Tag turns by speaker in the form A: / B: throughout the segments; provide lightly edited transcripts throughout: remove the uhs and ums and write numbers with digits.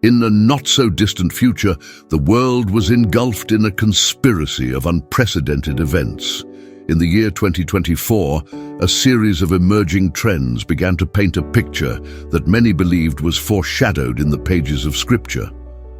A: In a not-so-distant future, the world was engulfed in a conspiracy of unprecedented events. In the year 2024, a series of emerging trends began to paint a picture that many believed was foreshadowed in the pages of Scripture.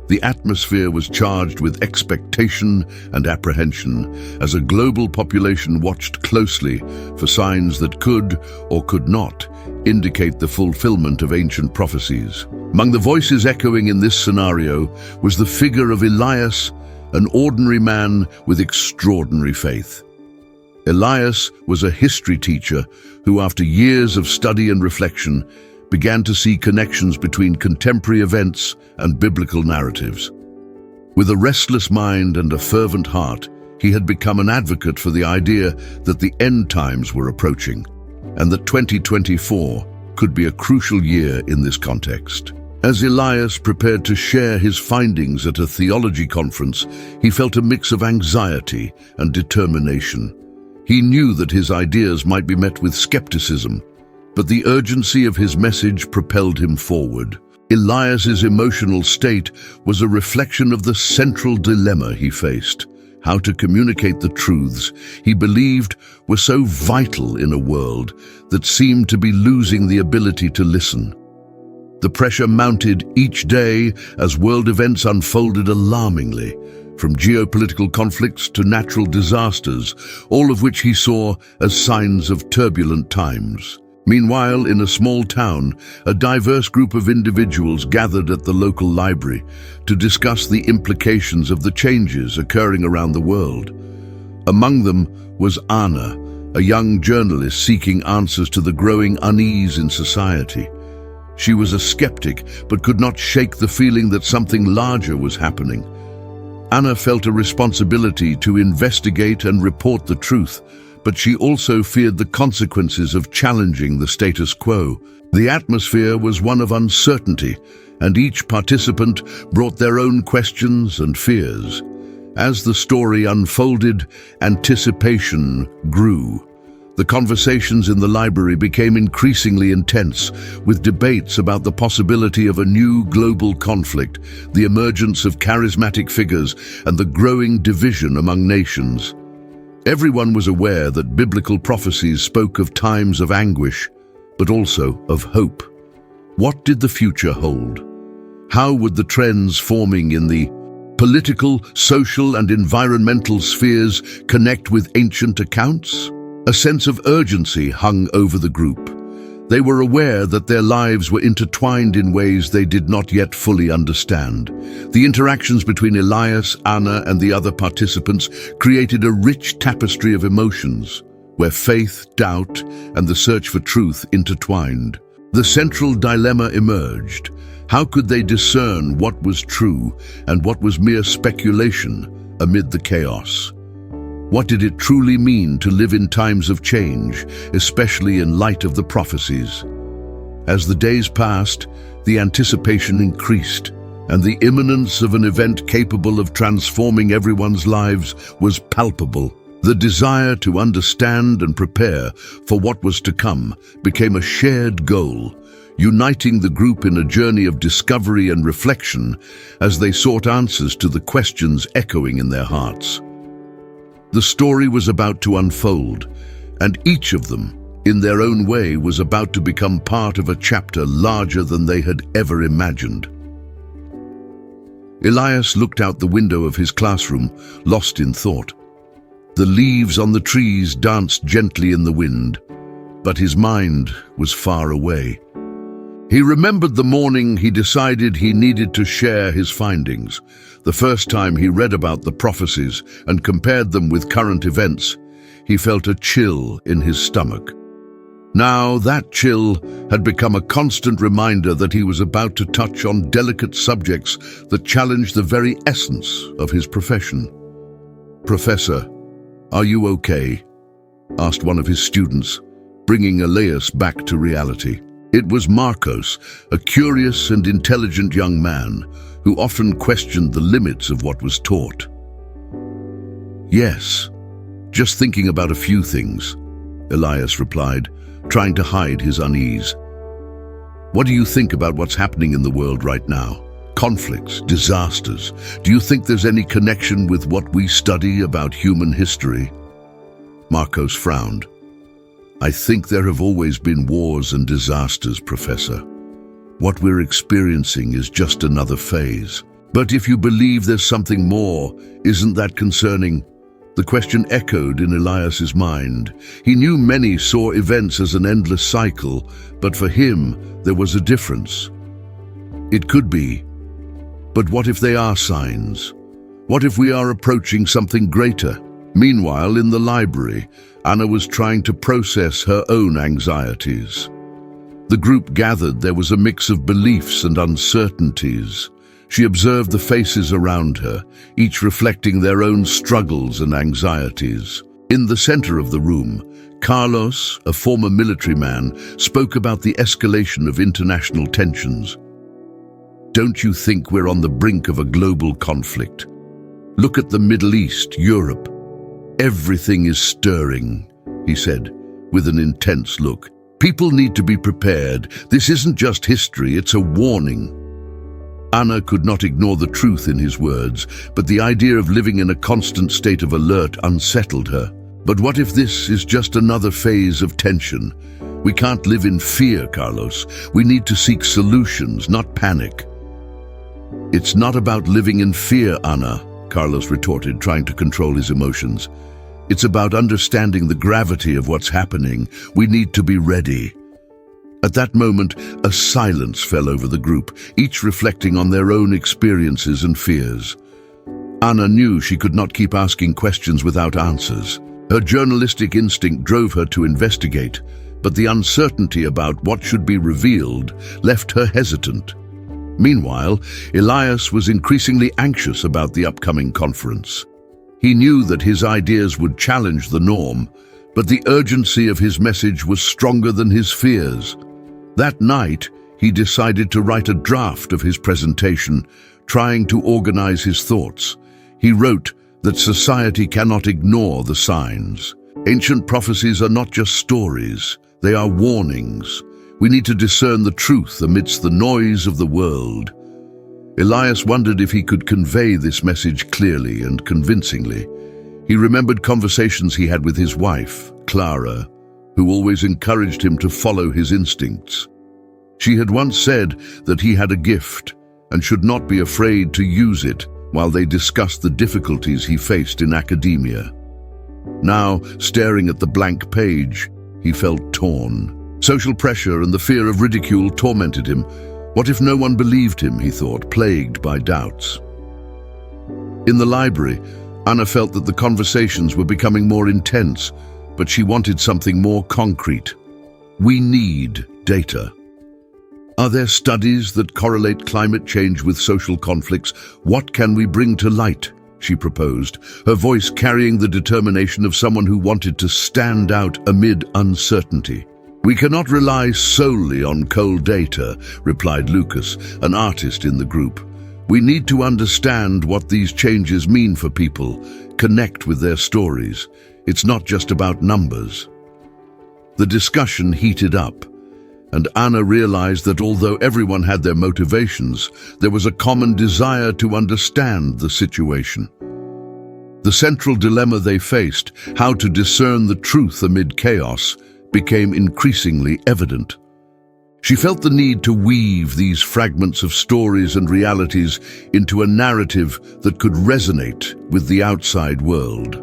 A: The atmosphere was charged with expectation and apprehension as a global population watched closely for signs that could or could not indicate the fulfillment of ancient prophecies. Among the voices echoing in this scenario was the figure of Elias, an ordinary man with extraordinary faith. Elias was a history teacher who, after years of study and reflection, began to see connections between contemporary events and biblical narratives. With a restless mind and a fervent heart, he had become an advocate for the idea that the end times were approaching, and that 2024 could be a crucial year in this context. As Elias prepared to share his findings at a theology conference, he felt a mix of anxiety and determination. He knew that his ideas might be met with skepticism, but the urgency of his message propelled him forward. Elias's emotional state was a reflection of the central dilemma he faced: how to communicate the truths he believed were so vital in a world that seemed to be losing the ability to listen. The pressure mounted each day as world events unfolded alarmingly, from geopolitical conflicts to natural disasters, all of which he saw as signs of turbulent times. Meanwhile, in a small town, a diverse group of individuals gathered at the local library to discuss the implications of the changes occurring around the world. Among them was Anna, a young journalist seeking answers to the growing unease in society. She was a skeptic, but could not shake the feeling that something larger was happening. Anna felt a responsibility to investigate and report the truth, but she also feared the consequences of challenging the status quo. The atmosphere was one of uncertainty, and each participant brought their own questions and fears. As the story unfolded, anticipation grew. The conversations in the library became increasingly intense, with debates about the possibility of a new global conflict, the emergence of charismatic figures, and the growing division among nations. Everyone was aware that biblical prophecies spoke of times of anguish, but also of hope. What did the future hold? How would the trends forming in the political, social, and environmental spheres connect with ancient accounts? A sense of urgency hung over the group. They were aware that their lives were intertwined in ways they did not yet fully understand. The interactions between Elias, Anna, and the other participants created a rich tapestry of emotions, where faith, doubt, and the search for truth intertwined. The central dilemma emerged. How could they discern what was true and what was mere speculation amid the chaos? What did it truly mean to live in times of change, especially in light of the prophecies? As the days passed, the anticipation increased, and the imminence of an event capable of transforming everyone's lives was palpable. The desire to understand and prepare for what was to come became a shared goal, uniting the group in a journey of discovery and reflection as they sought answers to the questions echoing in their hearts. The story was about to unfold, and each of them, in their own way, was about to become part of a chapter larger than they had ever imagined. Elias looked out the window of his classroom, lost in thought. The leaves on the trees danced gently in the wind, but his mind was far away. He remembered the morning he decided he needed to share his findings. The first time he read about the prophecies and compared them with current events, he felt a chill in his stomach. Now that chill had become a constant reminder that he was about to touch on delicate subjects that challenged the very essence of his profession. "Professor, are you okay?" asked one of his students, bringing Elias back to reality. It was Marcos, a curious and intelligent young man who often questioned the limits of what was taught. "Yes, just thinking about a few things," Elias replied, trying to hide his unease. "What do you think about what's happening in the world right now?" Conflicts, disasters. Do you think there's any connection with what we study about human history? Marcos frowned. I think there have always been wars and disasters, Professor. What we're experiencing is just another phase. But if you believe there's something more, isn't that concerning? The question echoed in Elias's mind. He knew many saw events as an endless cycle, but for him, there was a difference. It could be. But what if they are signs? What if we are approaching something greater? Meanwhile, in the library, Anna was trying to process her own anxieties. The group gathered. There was a mix of beliefs and uncertainties. She observed the faces around her, each reflecting their own struggles and anxieties. In the center of the room, Carlos, a former military man, spoke about the escalation of international tensions. Don't you think we're on the brink of a global conflict? Look at the Middle East, Europe. Everything is stirring, he said, with an intense look. People need to be prepared. This isn't just history, it's a warning. Anna could not ignore the truth in his words, but the idea of living in a constant state of alert unsettled her. But what if this is just another phase of tension? We can't live in fear, Carlos. We need to seek solutions, not panic. It's not about living in fear, Anna, Carlos retorted, trying to control his emotions. It's about understanding the gravity of what's happening. We need to be ready. At that moment, a silence fell over the group, each reflecting on their own experiences and fears. Anna knew she could not keep asking questions without answers. Her journalistic instinct drove her to investigate, but the uncertainty about what should be revealed left her hesitant. Meanwhile, Elias was increasingly anxious about the upcoming conference. He knew that his ideas would challenge the norm, but the urgency of his message was stronger than his fears. That night, he decided to write a draft of his presentation, trying to organize his thoughts. He wrote that society cannot ignore the signs. Ancient prophecies are not just stories, they are warnings. We need to discern the truth amidst the noise of the world. Elias wondered if he could convey this message clearly and convincingly. He remembered conversations he had with his wife, Clara, who always encouraged him to follow his instincts. She had once said that he had a gift and should not be afraid to use it while they discussed the difficulties he faced in academia. Now, staring at the blank page, he felt torn. Social pressure and the fear of ridicule tormented him. What if no one believed him, he thought, plagued by doubts. In the library, Anna felt that the conversations were becoming more intense, but she wanted something more concrete. We need data. Are there studies that correlate climate change with social conflicts? What can we bring to light? She proposed, her voice carrying the determination of someone who wanted to stand out amid uncertainty. We cannot rely solely on cold data, replied Lucas, an artist in the group. We need to understand what these changes mean for people, connect with their stories. It's not just about numbers. The discussion heated up, and Anna realized that although everyone had their motivations, there was a common desire to understand the situation. The central dilemma they faced, how to discern the truth amid chaos, became increasingly evident. She felt the need to weave these fragments of stories and realities into a narrative that could resonate with the outside world.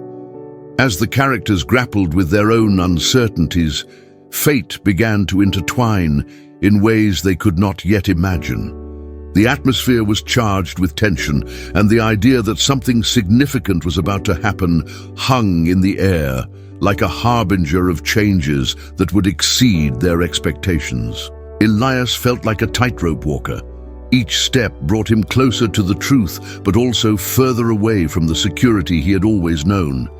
A: As the characters grappled with their own uncertainties, fate began to intertwine in ways they could not yet imagine. The atmosphere was charged with tension, and the idea that something significant was about to happen hung in the air, like a harbinger of changes that would exceed their expectations. Elias felt like a tightrope walker. Each step brought him closer to the truth, but also further away from the security he had always known.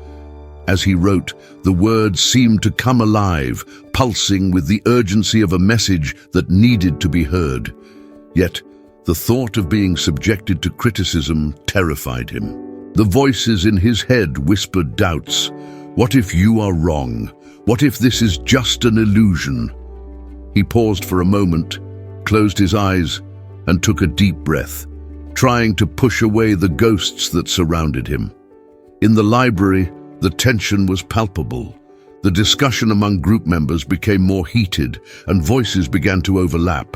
A: As he wrote, the words seemed to come alive, pulsing with the urgency of a message that needed to be heard. Yet, the thought of being subjected to criticism terrified him. The voices in his head whispered doubts. What if you are wrong? What if this is just an illusion? He paused for a moment, closed his eyes, and took a deep breath. trying to push away the ghosts that surrounded him. In the library, the tension was palpable. The discussion among group members became more heated, and voices began to overlap.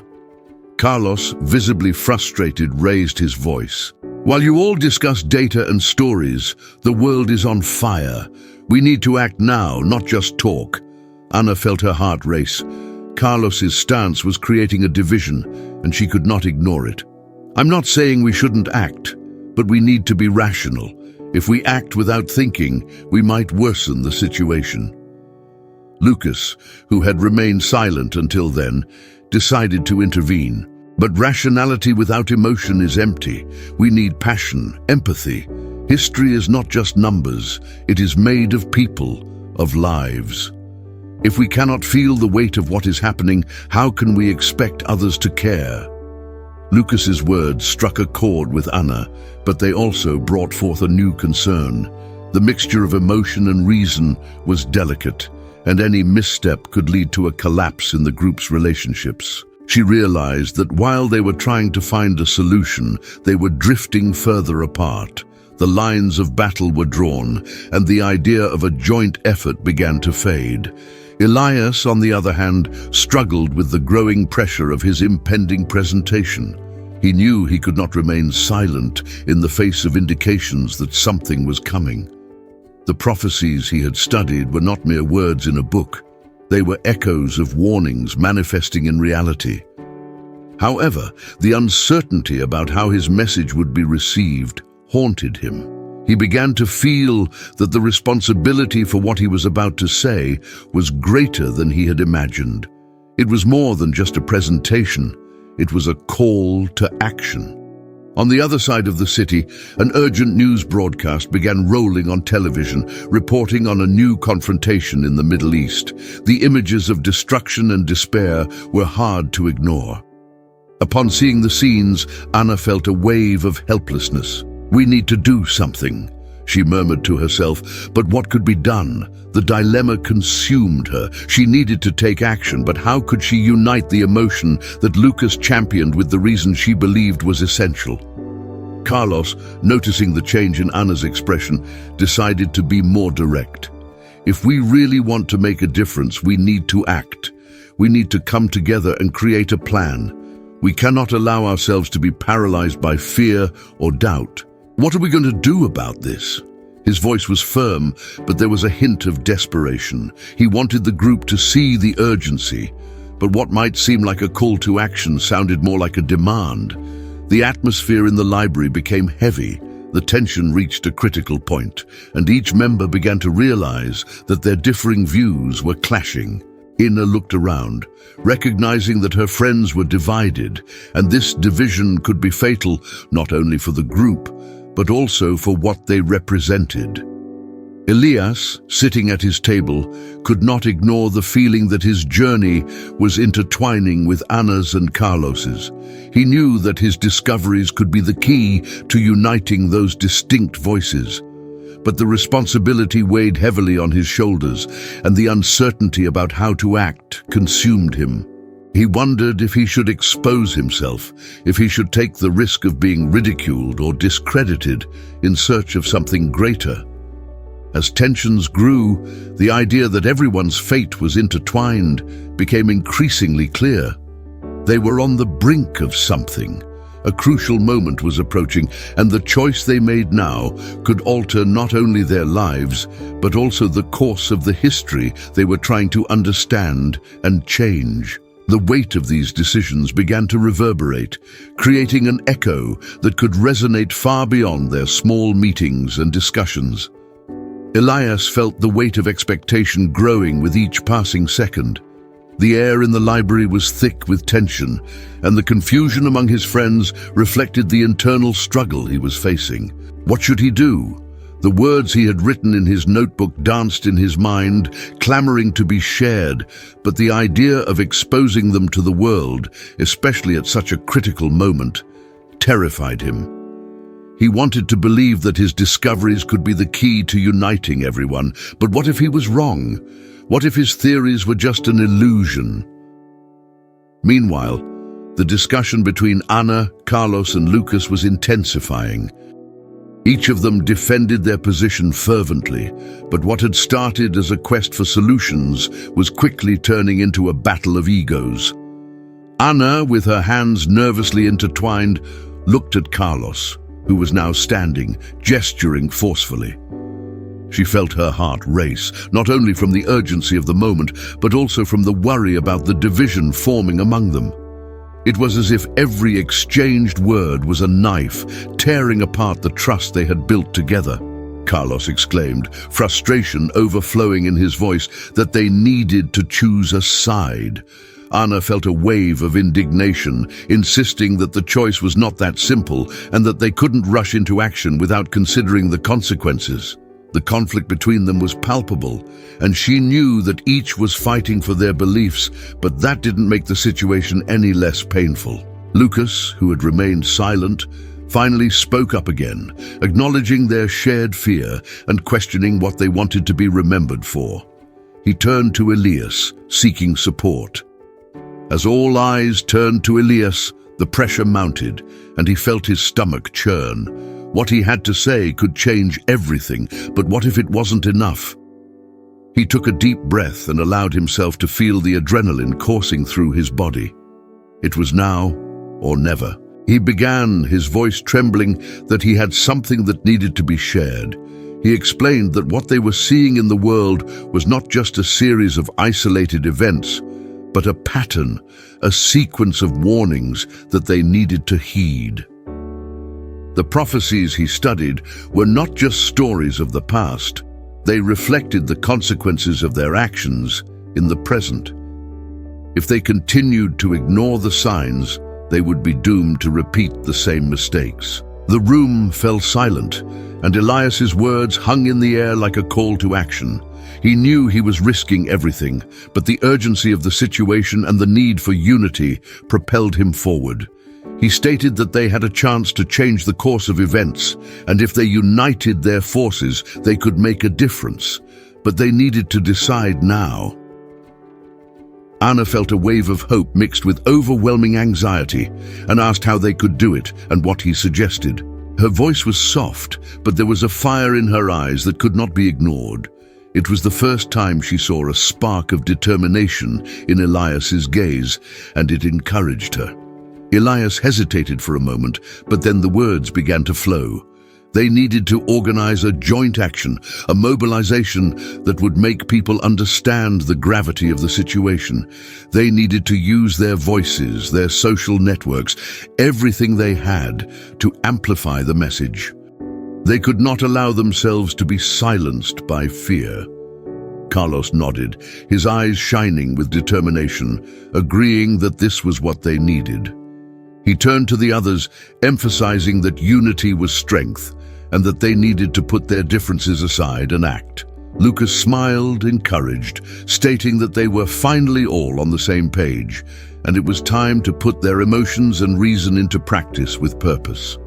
A: Carlos, visibly frustrated, raised his voice. "While you all discuss data and stories, the world is on fire. We need to act now, not just talk." Ana felt her heart race. Carlos's stance was creating a division, and she could not ignore it. "I'm not saying we shouldn't act, but we need to be rational. If we act without thinking, we might worsen the situation." Lucas, who had remained silent until then, decided to intervene. "But rationality without emotion is empty. We need passion, empathy. History is not just numbers. It is made of people, of lives. If we cannot feel the weight of what is happening, how can we expect others to care?" Lucas's words struck a chord with Ana, but they also brought forth a new concern. The mixture of emotion and reason was delicate, and any misstep could lead to a collapse in the group's relationships. She realized that while they were trying to find a solution, they were drifting further apart. The lines of battle were drawn, and the idea of a joint effort began to fade. Elias, on the other hand, struggled with the growing pressure of his impending presentation. He knew he could not remain silent in the face of indications that something was coming. The prophecies he had studied were not mere words in a book. They were echoes of warnings manifesting in reality. However, the uncertainty about how his message would be received haunted him. He began to feel that the responsibility for what he was about to say was greater than he had imagined. It was more than just a presentation. It was a call to action. On the other side of the city, an urgent news broadcast began rolling on television, reporting on a new confrontation in the Middle East. The images of destruction and despair were hard to ignore. Upon seeing the scenes, Ana felt a wave of helplessness. "We need to do something," she murmured to herself, but what could be done? The dilemma consumed her. She needed to take action, but how could she unite the emotion that Lucas championed with the reason she believed was essential? Carlos, noticing the change in Ana's expression, decided to be more direct. "If we really want to make a difference, we need to act. We need to come together and create a plan. We cannot allow ourselves to be paralyzed by fear or doubt. What are we going to do about this?" His voice was firm, but there was a hint of desperation. He wanted the group to see the urgency, but what might seem like a call to action sounded more like a demand. The atmosphere in the library became heavy. The tension reached a critical point, and each member began to realize that their differing views were clashing. Ina looked around, recognizing that her friends were divided, and this division could be fatal not only for the group, but also for what they represented. Elias, sitting at his table, could not ignore the feeling that his journey was intertwining with Ana's and Carlos's. He knew that his discoveries could be the key to uniting those distinct voices. But the responsibility weighed heavily on his shoulders, and the uncertainty about how to act consumed him. He wondered if he should expose himself, if he should take the risk of being ridiculed or discredited in search of something greater. As tensions grew, the idea that everyone's fate was intertwined became increasingly clear. They were on the brink of something. A crucial moment was approaching, and the choice they made now could alter not only their lives, but also the course of the history they were trying to understand and change. The weight of these decisions began to reverberate, creating an echo that could resonate far beyond their small meetings and discussions. Elias felt the weight of expectation growing with each passing second. The air in the library was thick with tension, and the confusion among his friends reflected the internal struggle he was facing. What should he do? The words he had written in his notebook danced in his mind, clamoring to be shared, but the idea of exposing them to the world, especially at such a critical moment, terrified him. He wanted to believe that his discoveries could be the key to uniting everyone, but what if he was wrong? What if his theories were just an illusion? Meanwhile, The discussion between Anna, Carlos, and Lucas was intensifying. Each of them defended their position fervently, but what had started as a quest for solutions was quickly turning into a battle of egos. Anna, with her hands nervously intertwined, looked at Carlos, who was now standing, gesturing forcefully. She felt her heart race, not only from the urgency of the moment, but also from the worry about the division forming among them. It was as if every exchanged word was a knife, tearing apart the trust they had built together. Carlos exclaimed, frustration overflowing in his voice, that they needed to choose a side. Anna felt a wave of indignation, insisting that the choice was not that simple and that they couldn't rush into action without considering the consequences. The conflict between them was palpable, and she knew that each was fighting for their beliefs, but that didn't make the situation any less painful. Lucas, who had remained silent, finally spoke up again, acknowledging their shared fear and questioning what they wanted to be remembered for. He turned to Elias, seeking support. As all eyes turned to Elias, the pressure mounted, and he felt his stomach churn. What he had to say could change everything, but what if it wasn't enough? He took a deep breath and allowed himself to feel the adrenaline coursing through his body. It was now or never. He began, his voice trembling, that he had something that needed to be shared. He explained that what they were seeing in the world was not just a series of isolated events, but a pattern, a sequence of warnings that they needed to heed. The prophecies he studied were not just stories of the past. They reflected the consequences of their actions in the present. If they continued to ignore the signs, they would be doomed to repeat the same mistakes. The room fell silent, and Elias's words hung in the air like a call to action. He knew he was risking everything, but the urgency of the situation and the need for unity propelled him forward. He stated that they had a chance to change the course of events, and if they united their forces, they could make a difference. But they needed to decide now. Anna felt a wave of hope mixed with overwhelming anxiety and asked how they could do it and what he suggested. Her voice was soft, but there was a fire in her eyes that could not be ignored. It was the first time she saw a spark of determination in Elias's gaze, and it encouraged her. Elias hesitated for a moment, but then the words began to flow. They needed to organize a joint action, a mobilization that would make people understand the gravity of the situation. They needed to use their voices, their social networks, everything they had to amplify the message. They could not allow themselves to be silenced by fear. Carlos nodded, his eyes shining with determination, agreeing that this was what they needed. He turned to the others, emphasizing that unity was strength and that they needed to put their differences aside and act. Lucas smiled, encouraged, stating that they were finally all on the same page, and it was time to put their emotions and reason into practice with purpose.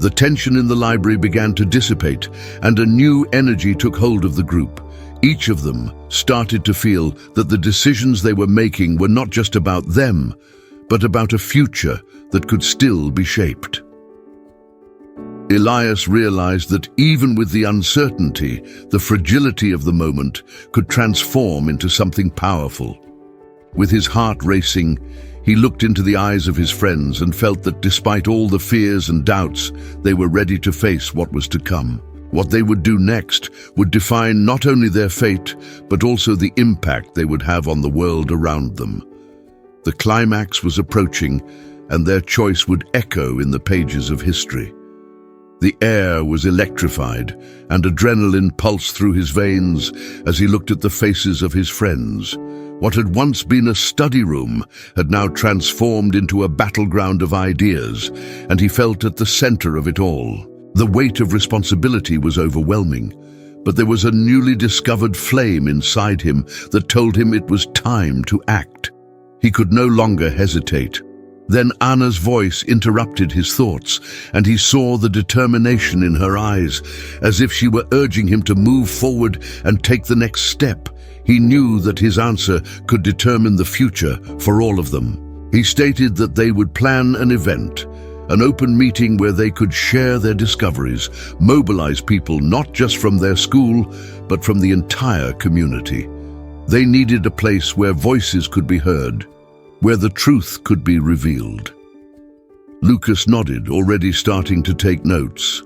A: The tension in the library began to dissipate, and a new energy took hold of the group. Each of them started to feel that the decisions they were making were not just about them, but about a future that could still be shaped. Elias realized that even with the uncertainty, the fragility of the moment could transform into something powerful. With his heart racing, he looked into the eyes of his friends and felt that despite all the fears and doubts, they were ready to face what was to come. What they would do next would define not only their fate, but also the impact they would have on the world around them. The climax was approaching, and their choice would echo in the pages of history. The air was electrified, and adrenaline pulsed through his veins as he looked at the faces of his friends. What had once been a study room had now transformed into a battleground of ideas, and he felt at the center of it all. The weight of responsibility was overwhelming, but there was a newly discovered flame inside him that told him it was time to act. He could no longer hesitate. Then Anna's voice interrupted his thoughts, and he saw the determination in her eyes, as if she were urging him to move forward and take the next step. He knew that his answer could determine the future for all of them. He stated that they would plan an event, an open meeting where they could share their discoveries, mobilize people not just from their school, but from the entire community. They needed a place where voices could be heard, where the truth could be revealed. Lucas nodded, already starting to take notes.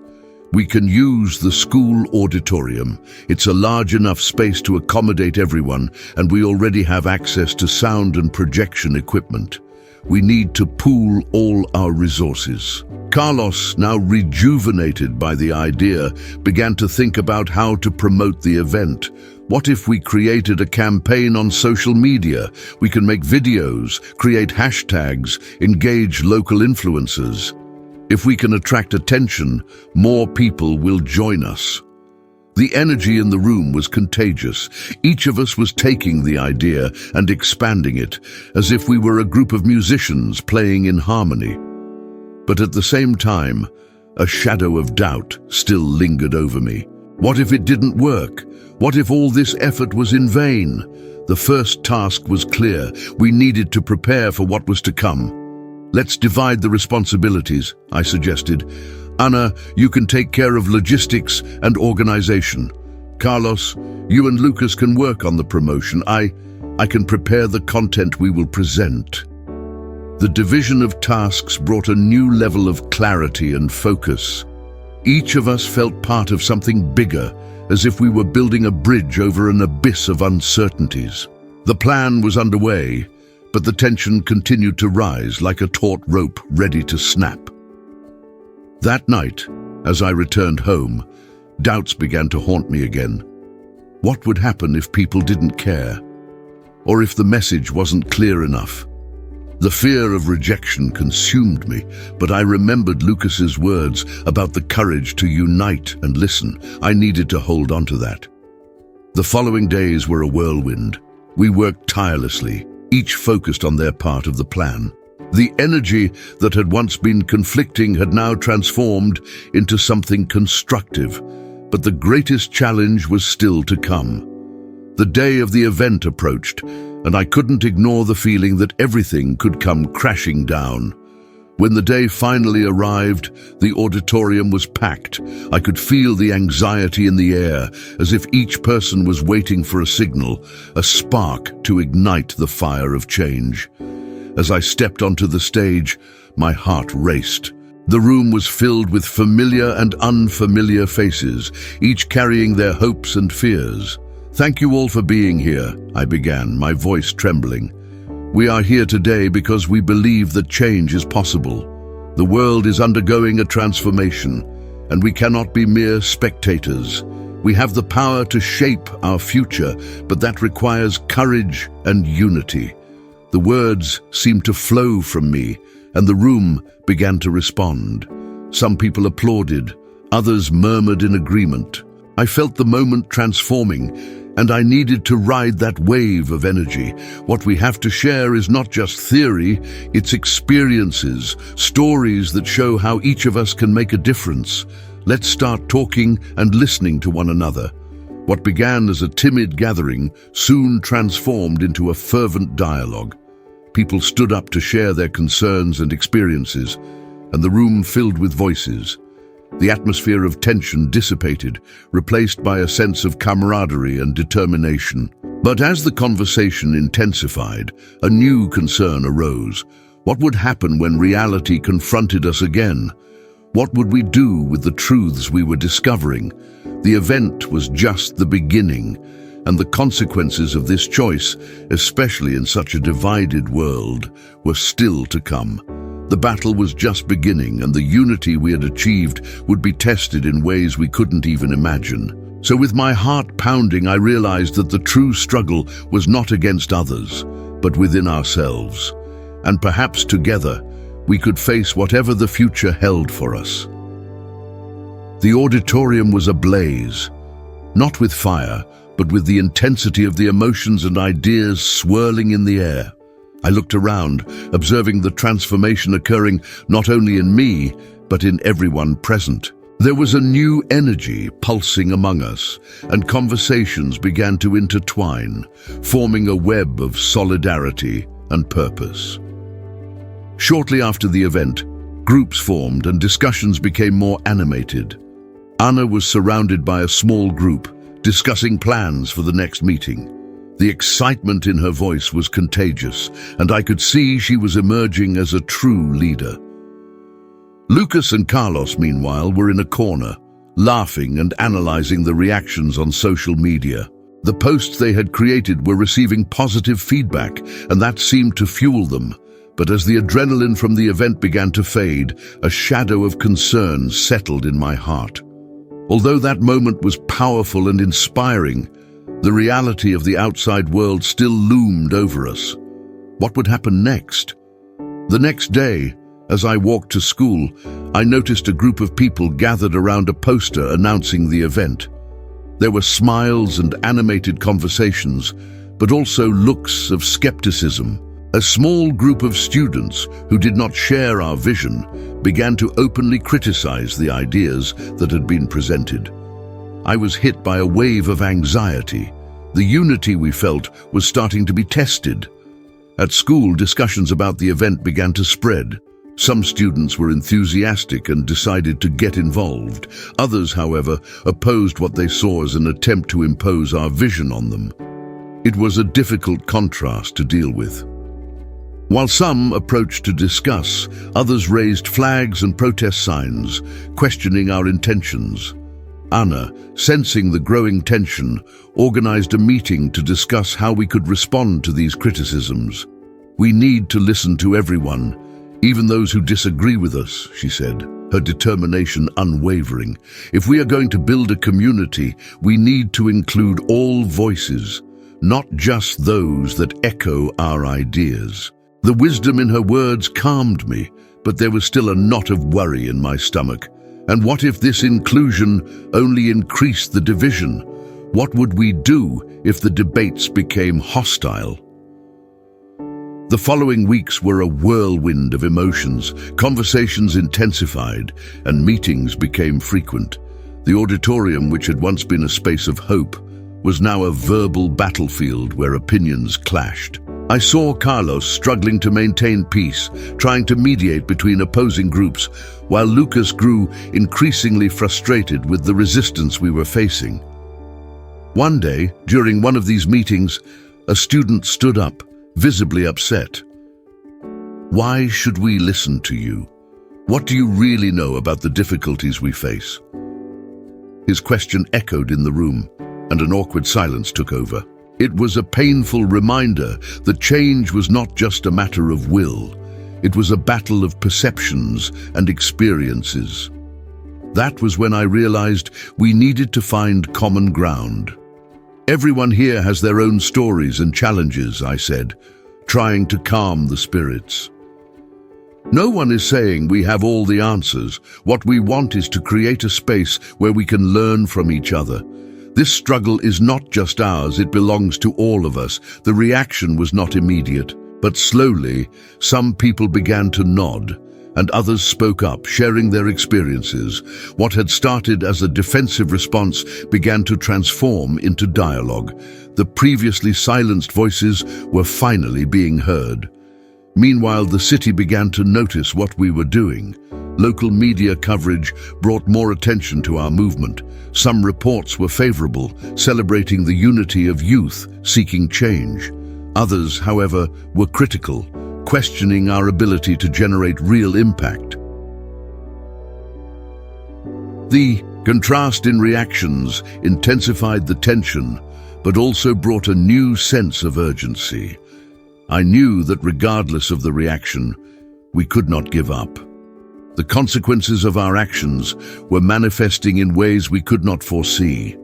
A: We can use the school auditorium. It's a large enough space to accommodate everyone, and we already have access to sound and projection equipment. We need to pool all our resources. Carlos, now rejuvenated by the idea, began to think about how to promote the event. What if we created a campaign on social media? We can make videos, create hashtags, engage local influencers. If we can attract attention, more people will join us. The energy in the room was contagious. Each of us was taking the idea and expanding it, as if we were a group of musicians playing in harmony. But at the same time, a shadow of doubt still lingered over me. What if it didn't work? What if all this effort was in vain? The first task was clear. We needed to prepare for what was to come. Let's divide the responsibilities, I suggested. Anna, you can take care of logistics and organization. Carlos, you and Lucas can work on the promotion. I can prepare the content we will present. The division of tasks brought a new level of clarity and focus. Each of us felt part of something bigger, as if we were building a bridge over an abyss of uncertainties. The plan was underway, but the tension continued to rise like a taut rope ready to snap. That night, as I returned home, doubts began to haunt me again. What would happen if people didn't care? Or if the message wasn't clear enough? The fear of rejection consumed me, but I remembered Lucas's words about the courage to unite and listen. I needed to hold on to that. The following days were a whirlwind. We worked tirelessly, each focused on their part of the plan. The energy that had once been conflicting had now transformed into something constructive, but the greatest challenge was still to come. The day of the event approached, and I couldn't ignore the feeling that everything could come crashing down. When the day finally arrived, the auditorium was packed. I could feel the anxiety in the air, as if each person was waiting for a signal, a spark to ignite the fire of change. As I stepped onto the stage, my heart raced. The room was filled with familiar and unfamiliar faces, each carrying their hopes and fears. Thank you all for being here, I began, my voice trembling. We are here today because we believe that change is possible. The world is undergoing a transformation, and we cannot be mere spectators. We have the power to shape our future, but that requires courage and unity. The words seemed to flow from me, and the room began to respond. Some people applauded, others murmured in agreement. I felt the moment transforming, and I needed to ride that wave of energy. What we have to share is not just theory, it's experiences, stories that show how each of us can make a difference. Let's start talking and listening to one another. What began as a timid gathering soon transformed into a fervent dialogue. People stood up to share their concerns and experiences, and the room filled with voices. The atmosphere of tension dissipated, replaced by a sense of camaraderie and determination. But as the conversation intensified, a new concern arose. What would happen when reality confronted us again? What would we do with the truths we were discovering? The event was just the beginning, and the consequences of this choice, especially in such a divided world, were still to come. The battle was just beginning, and the unity we had achieved would be tested in ways we couldn't even imagine. So with my heart pounding, I realized that the true struggle was not against others, but within ourselves. And perhaps together, we could face whatever the future held for us. The auditorium was ablaze, not with fire, but with the intensity of the emotions and ideas swirling in the air. I looked around, observing the transformation occurring not only in me, but in everyone present. There was a new energy pulsing among us, and conversations began to intertwine, forming a web of solidarity and purpose. Shortly after the event, groups formed and discussions became more animated. Anna was surrounded by a small group, discussing plans for the next meeting. The excitement in her voice was contagious, and I could see she was emerging as a true leader. Lucas and Carlos, meanwhile, were in a corner, laughing and analyzing the reactions on social media. The posts they had created were receiving positive feedback, and that seemed to fuel them. But as the adrenaline from the event began to fade, a shadow of concern settled in my heart. Although that moment was powerful and inspiring, the reality of the outside world still loomed over us. What would happen next? The next day, as I walked to school, I noticed a group of people gathered around a poster announcing the event. There were smiles and animated conversations, but also looks of skepticism. A small group of students who did not share our vision began to openly criticize the ideas that had been presented. I was hit by a wave of anxiety. The unity we felt was starting to be tested. At school, discussions about the event began to spread. Some students were enthusiastic and decided to get involved. Others, however, opposed what they saw as an attempt to impose our vision on them. It was a difficult contrast to deal with. While some approached to discuss, others raised flags and protest signs, questioning our intentions. Anna, sensing the growing tension, organized a meeting to discuss how we could respond to these criticisms. "We need to listen to everyone, even those who disagree with us," she said, her determination unwavering. "If we are going to build a community, we need to include all voices, not just those that echo our ideas." The wisdom in her words calmed me, but there was still a knot of worry in my stomach. And what if this inclusion only increased the division? What would we do if the debates became hostile? The following weeks were a whirlwind of emotions. Conversations intensified, and meetings became frequent. The auditorium, which had once been a space of hope, was now a verbal battlefield where opinions clashed. I saw Carlos struggling to maintain peace, trying to mediate between opposing groups, while Lucas grew increasingly frustrated with the resistance we were facing. One day, during one of these meetings, a student stood up, visibly upset. "Why should we listen to you? What do you really know about the difficulties we face?" His question echoed in the room, and an awkward silence took over. It was a painful reminder that change was not just a matter of will. It was a battle of perceptions and experiences. That was when I realized we needed to find common ground. "Everyone here has their own stories and challenges," I said, trying to calm the spirits. "No one is saying we have all the answers. What we want is to create a space where we can learn from each other. This struggle is not just ours, it belongs to all of us." The reaction was not immediate, but slowly, some people began to nod, and others spoke up, sharing their experiences. What had started as a defensive response began to transform into dialogue. The previously silenced voices were finally being heard. Meanwhile, the city began to notice what we were doing. Local media coverage brought more attention to our movement. Some reports were favorable, celebrating the unity of youth seeking change. Others, however, were critical, questioning our ability to generate real impact. The contrast in reactions intensified the tension, but also brought a new sense of urgency. I knew that regardless of the reaction, we could not give up. The consequences of our actions were manifesting in ways we could not foresee.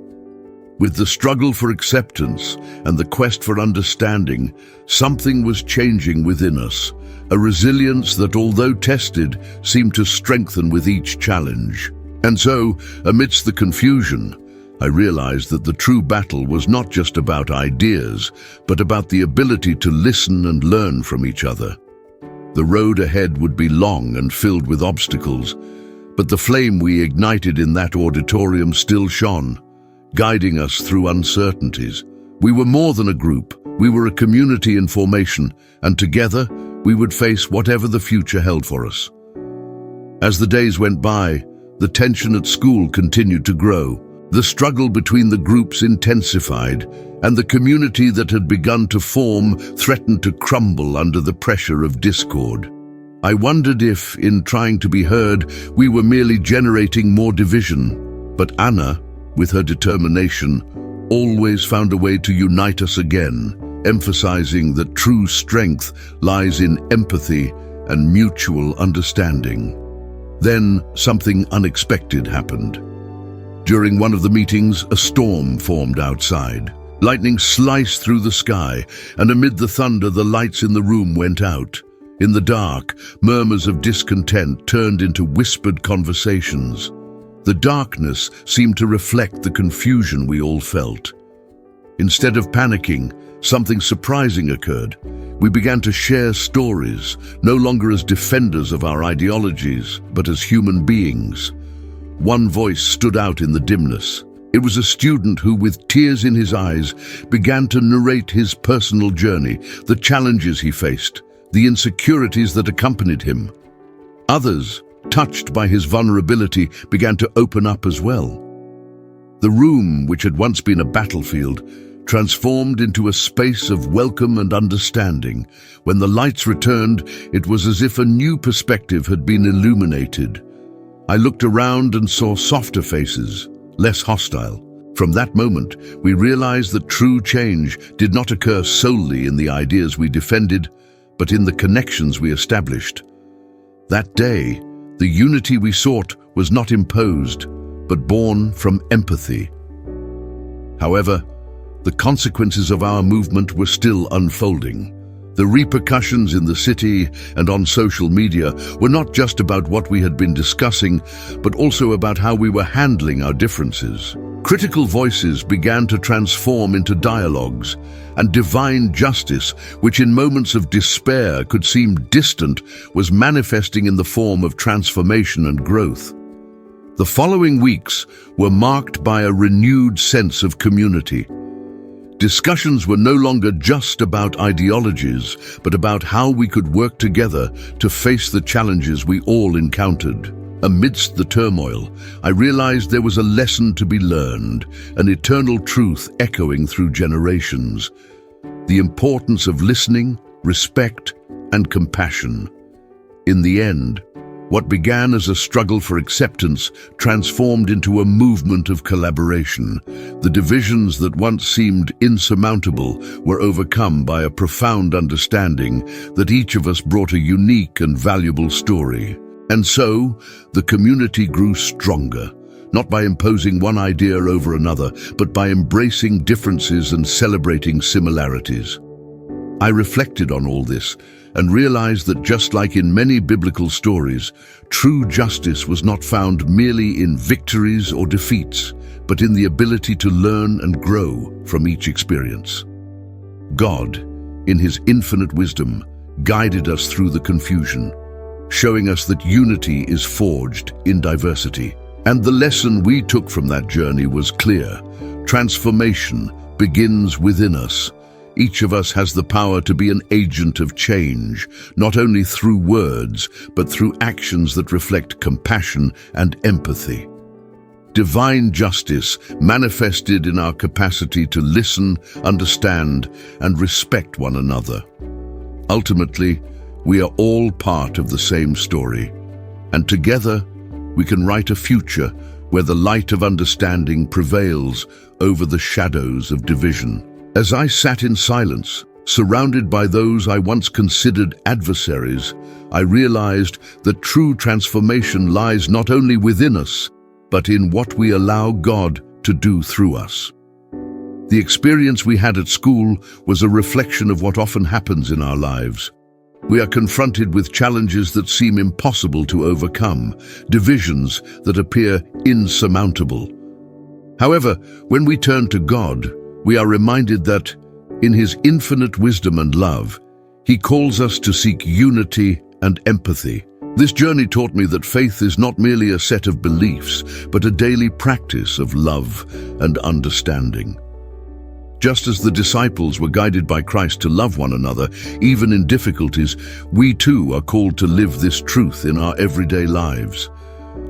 A: With the struggle for acceptance and the quest for understanding, something was changing within us, a resilience that, although tested, seemed to strengthen with each challenge. And so, amidst the confusion, I realized that the true battle was not just about ideas, but about the ability to listen and learn from each other. The road ahead would be long and filled with obstacles, but the flame we ignited in that auditorium still shone, guiding us through uncertainties. We were more than a group, we were a community in formation, and together we would face whatever the future held for us. As the days went by, the tension at school continued to grow. The struggle between the groups intensified, and the community that had begun to form threatened to crumble under the pressure of discord. I wondered if, in trying to be heard, we were merely generating more division. But Anna, with her determination, always found a way to unite us again, emphasizing that true strength lies in empathy and mutual understanding. Then something unexpected happened. During one of the meetings, a storm formed outside. Lightning sliced through the sky, and amid the thunder, the lights in the room went out. In the dark, murmurs of discontent turned into whispered conversations. The darkness seemed to reflect the confusion we all felt. Instead of panicking, something surprising occurred. We began to share stories, no longer as defenders of our ideologies, but as human beings. One voice stood out in the dimness. It was a student who, with tears in his eyes, began to narrate his personal journey, the challenges he faced, the insecurities that accompanied him. Others, touched by his vulnerability, began to open up as well. The room, which had once been a battlefield, transformed into a space of welcome and understanding. When the lights returned, it was as if a new perspective had been illuminated. I looked around and saw softer faces, less hostile. From that moment, we realized that true change did not occur solely in the ideas we defended, but in the connections we established. That day, the unity we sought was not imposed, but born from empathy. However, the consequences of our movement were still unfolding. The repercussions in the city and on social media were not just about what we had been discussing, but also about how we were handling our differences. Critical voices began to transform into dialogues, and divine justice, which in moments of despair could seem distant, was manifesting in the form of transformation and growth. The following weeks were marked by a renewed sense of community. Discussions were no longer just about ideologies, but about how we could work together to face the challenges we all encountered. Amidst the turmoil, I realized there was a lesson to be learned, an eternal truth echoing through generations. The importance of listening, respect, and compassion. In the end, what began as a struggle for acceptance transformed into a movement of collaboration. The divisions that once seemed insurmountable were overcome by a profound understanding that each of us brought a unique and valuable story. And so, the community grew stronger, not by imposing one idea over another, but by embracing differences and celebrating similarities. I reflected on all this and realized that just like in many biblical stories, true justice was not found merely in victories or defeats, but in the ability to learn and grow from each experience. God, in His infinite wisdom, guided us through the confusion, showing us that unity is forged in diversity. And the lesson we took from that journey was clear. Transformation begins within us. Each of us has the power to be an agent of change, not only through words, but through actions that reflect compassion and empathy. Divine justice manifested in our capacity to listen, understand, and respect one another. Ultimately, we are all part of the same story, and together we can write a future where the light of understanding prevails over the shadows of division. As I sat in silence, surrounded by those I once considered adversaries, I realized that true transformation lies not only within us, but in what we allow God to do through us. The experience we had at school was a reflection of what often happens in our lives. We are confronted with challenges that seem impossible to overcome, divisions that appear insurmountable. However, when we turn to God, we are reminded that, in His infinite wisdom and love, He calls us to seek unity and empathy. This journey taught me that faith is not merely a set of beliefs, but a daily practice of love and understanding. Just as the disciples were guided by Christ to love one another, even in difficulties, we too are called to live this truth in our everyday lives.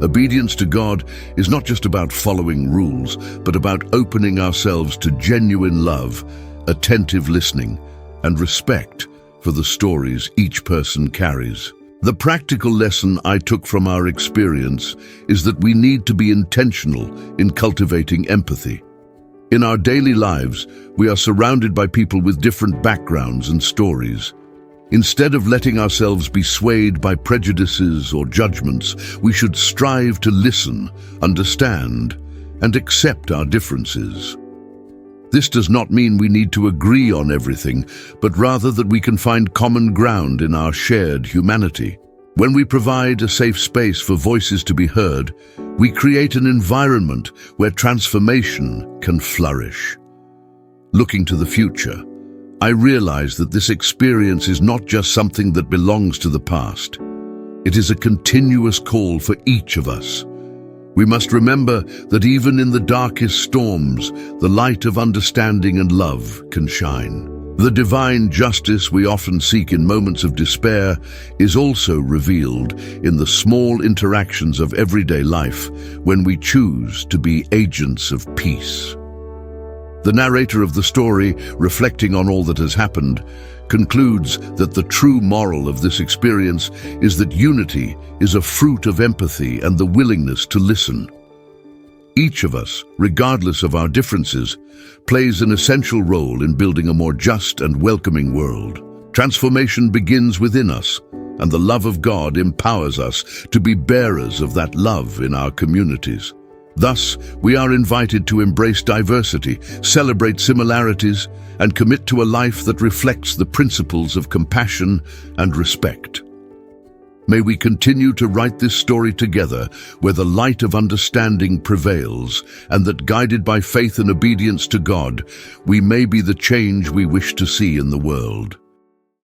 A: Obedience to God is not just about following rules, but about opening ourselves to genuine love, attentive listening, and respect for the stories each person carries. The practical lesson I took from our experience is that we need to be intentional in cultivating empathy. In our daily lives, we are surrounded by people with different backgrounds and stories. Instead of letting ourselves be swayed by prejudices or judgments, we should strive to listen, understand, and accept our differences. This does not mean we need to agree on everything, but rather that we can find common ground in our shared humanity. When we provide a safe space for voices to be heard, we create an environment where transformation can flourish. Looking to the future, I realize that this experience is not just something that belongs to the past. It is a continuous call for each of us. We must remember that even in the darkest storms, the light of understanding and love can shine. The divine justice we often seek in moments of despair is also revealed in the small interactions of everyday life when we choose to be agents of peace. The narrator of the story, reflecting on all that has happened, concludes that the true moral of this experience is that unity is a fruit of empathy and the willingness to listen. Each of us, regardless of our differences, plays an essential role in building a more just and welcoming world. Transformation begins within us, and the love of God empowers us to be bearers of that love in our communities. Thus, we are invited to embrace diversity, celebrate similarities, and commit to a life that reflects the principles of compassion and respect. May we continue to write this story together where the light of understanding prevails, and that guided by faith and obedience to God, we may be the change we wish to see in the world.